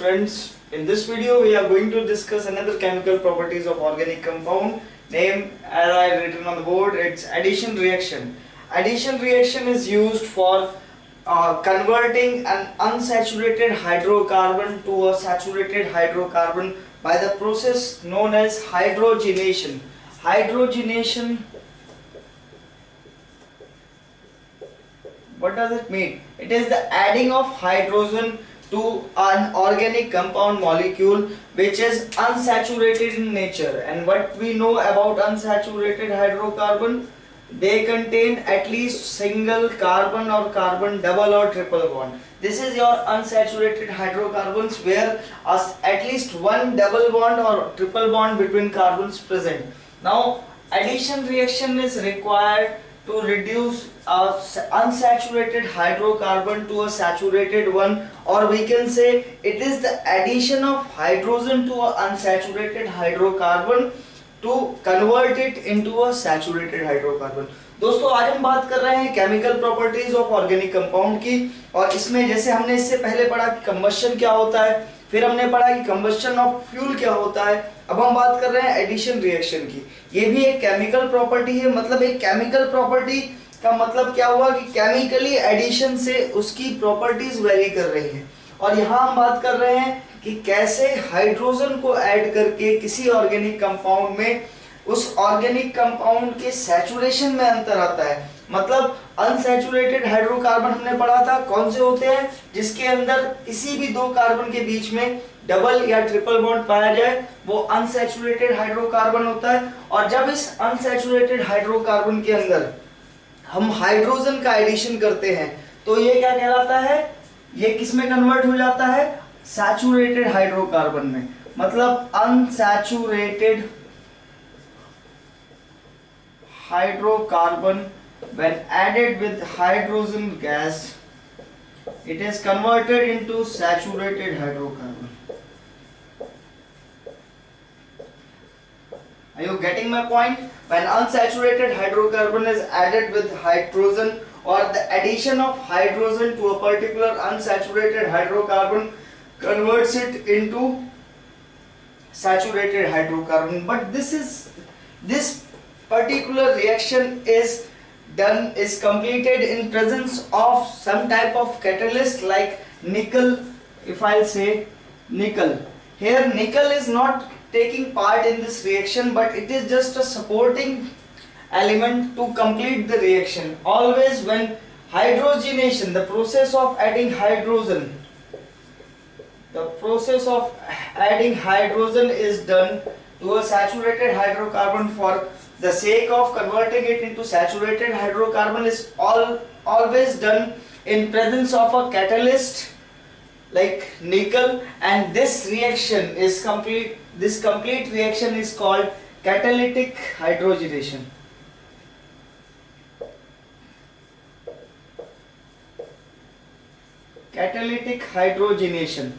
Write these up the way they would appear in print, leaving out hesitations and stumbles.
friends, in this video we are going to discuss another chemical properties of organic compound. Name as I written on the board, it's addition reaction. Addition reaction is used for converting an unsaturated hydrocarbon to a saturated hydrocarbon by the process known as hydrogenation. Hydrogenation, what does it mean? It is the adding of hydrogen to an organic compound molecule which is unsaturated in nature. And what we know about unsaturated hydrocarbon, they contain at least single carbon or carbon double or triple bond. This is your unsaturated hydrocarbons where at least one double bond or triple bond between carbons present. Now addition reaction is required to reduce a unsaturated hydrocarbon to a saturated one, or we can say it is the addition of hydrogen to an unsaturated hydrocarbon to convert it into a saturated hydrocarbon. दोस्तों आज हम बात कर रहे हैं chemical properties of organic compound की, और इसमें जैसे हमने इससे पहले पढ़ा कि कंबशन क्या होता है, फिर हमने पढ़ा कि कंबशन ऑफ फ्यूल क्या होता है, अब हम बात कर रहे हैं एडिशन रिएक्शन की। ये भी एक केमिकल प्रॉपर्टी है। मतलब एक केमिकल प्रॉपर्टी का मतलब क्या हुआ कि केमिकली एडिशन से उसकी प्रॉपर्टीज वेरी कर रही हैं। और यहाँ हम बात कर रहे हैं कि कैसे हाइड्रोजन को ऐड करके किसी ऑर्गेनिक कंपाउंड में उस ऑर्गेनिक कंपाउंड के सैचुरेशन में अंतर आता है। मतलब अनसैचुरेटेड हाइड्रोकार्बन हमने पढ़ा था कौन से होते हैं, जिसके अंदर किसी भी दो कार्बन के बीच में डबल या ट्रिपल बॉन्ड पाया जाए, वो अनसैचुरेटेड हाइड्रोकार्बन होता है। और जब इस अनसैचुरेटेड हाइड्रोकार्बन के अंदर हम हाइड्रोजन का एडिशन करते हैं तो ये क्या कहलाता है, ये किस में कन्वर्ट हो जाता है, सैचुरेटेड हाइड्रोकार्बन में। मतलब unsaturated hydrocarbon when added with hydrogen gas, it is converted into saturated hydrocarbon. Are you getting my point? When unsaturated hydrocarbon is added with hydrogen, or the addition of hydrogen to a particular unsaturated hydrocarbon converts it into saturated hydrocarbon. But this particular reaction is completed in presence of some type of catalyst like nickel. If I'll say nickel, here nickel is not taking part in this reaction, but it is just a supporting element to complete the reaction. Always when hydrogenation, the process of adding hydrogen, is done to a saturated hydrocarbon for the sake of converting it into saturated hydrocarbon is always done in presence of a catalyst like nickel, and this reaction is complete. This complete reaction is called catalytic hydrogenation. Catalytic hydrogenation.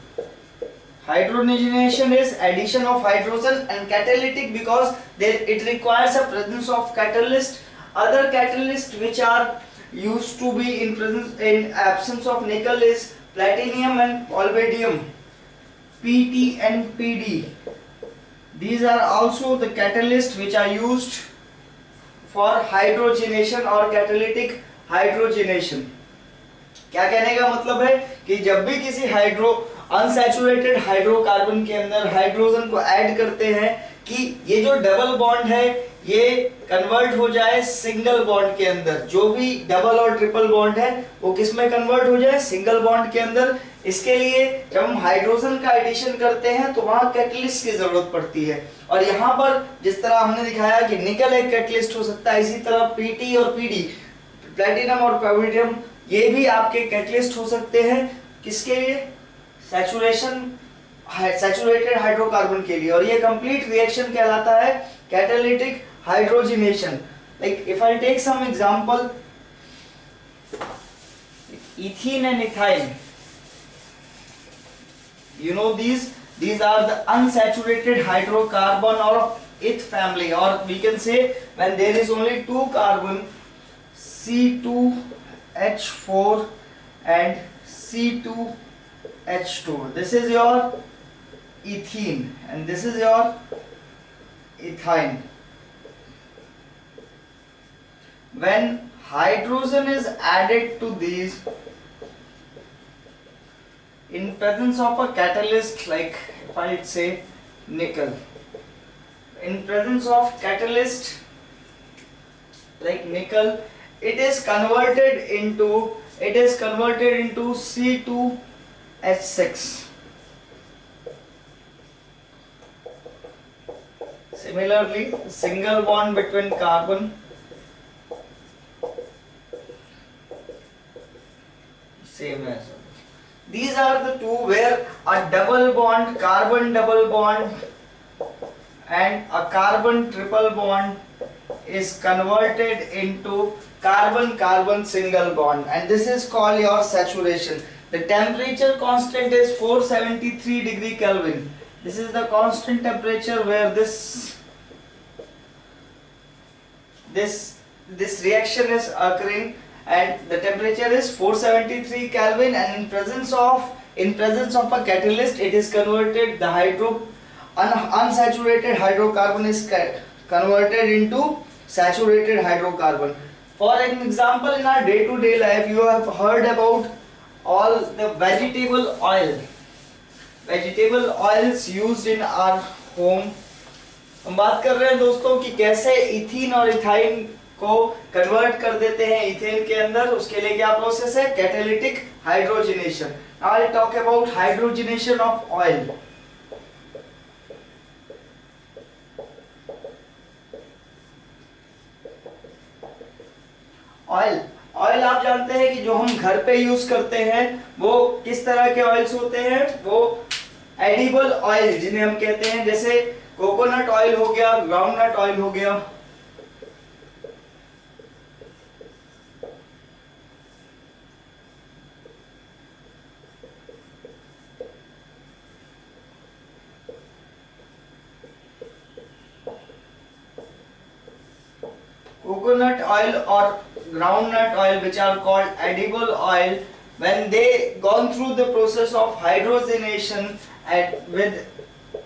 Hydrogenation is addition of hydrogen, and catalytic because it requires a presence of catalyst. Other catalysts which are used to be in absence of nickel is platinum and palladium, PT and PD. These are also the catalysts which are used for hydrogenation or catalytic hydrogenation. क्या कहने का मतलब है कि जब भी किसी unsaturated hydrocarbon के अंदर हाइड्रोजन को ऐड करते हैं कि ये जो डबल बॉन्ड है ये कन्वर्ट हो जाए सिंगल बॉन्ड के अंदर। जो भी डबल और ट्रिपल बॉन्ड है वो किस में कन्वर्ट हो जाए, सिंगल बॉन्ड के अंदर। इसके लिए जब हम हाइड्रोजन का एडिशन करते हैं तो वहां कैटलिस्ट की जरूरत पड़ती है। और यहाँ पर जिस तरह हमने दिखाया कि निकल एक कैटलिस्ट हो सकता है, इसी तरह पीटी और पीडी, प्लैटिनम और पैलेडियम, ये भी आपके कैटलिस्ट हो सकते हैं। किसके लिए, सैचुरेटेड हाइड्रोकार्बन के लिए। और ये कंप्लीट रिएक्शन कहलाता है catalytic hydrogenation. Like if I take some example, ethene and ethyl, you know these are the unsaturated hydrocarbon of eth family, or we can say when there is only two carbon, C2H4 and C2 H2. This is your ethene and this is your ethine. When hydrogen is added to these in presence of a catalyst, like if I say nickel, in presence of catalyst like nickel, it is converted into C2H6. Similarly, single bond between carbon, same as these are the two where a double bond, carbon double bond and a carbon triple bond is converted into carbon-carbon single bond, and this is called your saturation. The temperature constant is 473 degree Kelvin. This is the constant temperature where this reaction is occurring, and the temperature is 473 Kelvin, and in presence of a catalyst it is converted, the unsaturated hydrocarbon is converted into saturated hydrocarbon. For an example, in our day-to-day life, you have heard about all the vegetable oils used in our home. हम बात कर रहे हैं दोस्तों कि कैसे ethene और ethyne को कन्वर्ट कर देते हैं इथेन के अंदर. उसके लिए क्या प्रोसेस है? Catalytic hydrogenation. Now I talk about hydrogenation of oil. Oil आप जानते हैं कि जो हम घर पे यूज करते हैं वो किस तरह के ऑयल्स होते हैं? वो एडिबल ऑयल जिन्हें हम कहते हैं, जैसे कोकोनट ऑयल हो गया, ग्राउंडनट ऑयल हो गया. Coconut oil or groundnut oil, which are called edible oil, when they gone through the process of hydrogenation with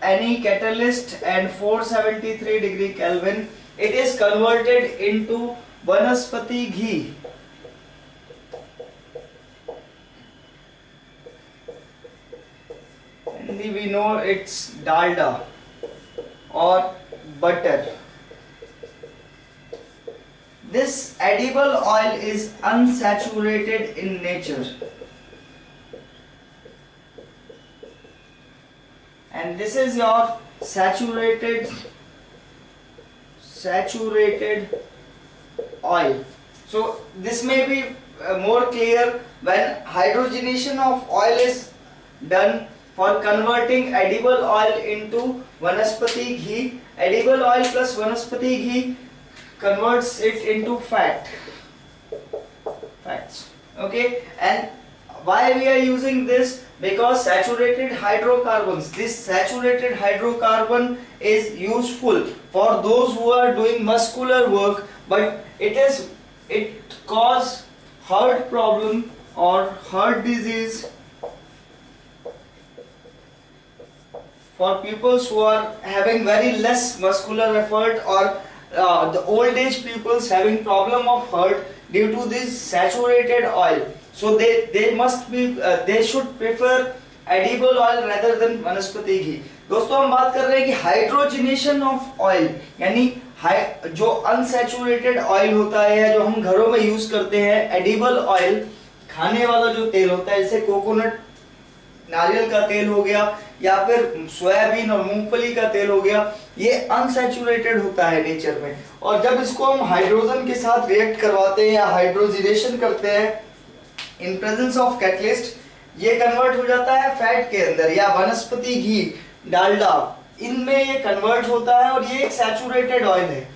any catalyst and 473 degree Kelvin, it is converted into vanaspati ghee. And we know it's dalda or butter. This edible oil is unsaturated in nature, and this is your saturated oil. So this may be more clear when hydrogenation of oil is done for converting edible oil into vanaspati ghee. Edible oil plus vanaspati ghee converts it into fats. Okay, and why we are using this? Because saturated hydrocarbons, this saturated hydrocarbon is useful for those who are doing muscular work, but it cause heart problem or heart disease for people who are having very less muscular effort, or the old age peoples having problem of heart due to this saturated oil. So they should prefer edible oil rather than वनस्पति घी. दोस्तों हम बात कर रहे हैं कि hydrogenation of oil, यानी जो अनसैचुरेटेड ऑयल होता है या जो हम घरों में यूज करते हैं, एडिबल ऑयल खाने वाला जो तेल होता है, जैसे कोकोनट नारियल का तेल हो गया या फिर सोयाबीन और मूंगफली का तेल हो गया, ये अनसैचुरेटेड होता है नेचर में, और जब इसको हम हाइड्रोजन के साथ रिएक्ट करवाते हैं या हाइड्रोजिनेशन करते हैं इन प्रेजेंस ऑफ कैटलिस्ट, ये कन्वर्ट हो जाता है फैट के अंदर या वनस्पति घी, डालडा, इनमें ये कन्वर्ट होता है और ये एक सैचुरेटेड ऑयल है.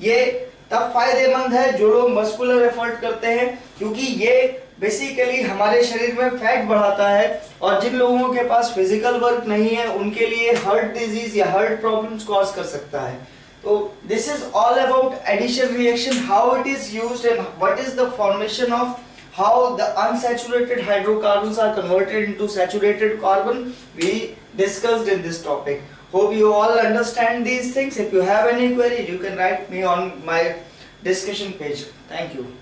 ये तब फायदेमंद है जो लोग मस्कुलर एफर्ट करते हैं, क्योंकि ये बेसिकली हमारे शरीर में फैट बढ़ाता है, और जिन लोगों के पास फिजिकल वर्क नहीं है उनके लिए हार्ट डिजीज या हार्ट प्रॉब्लम्स कॉज कर सकता है. तो this is all about addition reaction, how it is used and what is the formation of how the unsaturated hydrocarbons are converted into saturated carbon, we discussed in this topic. Hope you all understand these things. If you have any query, you can write me on my discussion page. Thank you.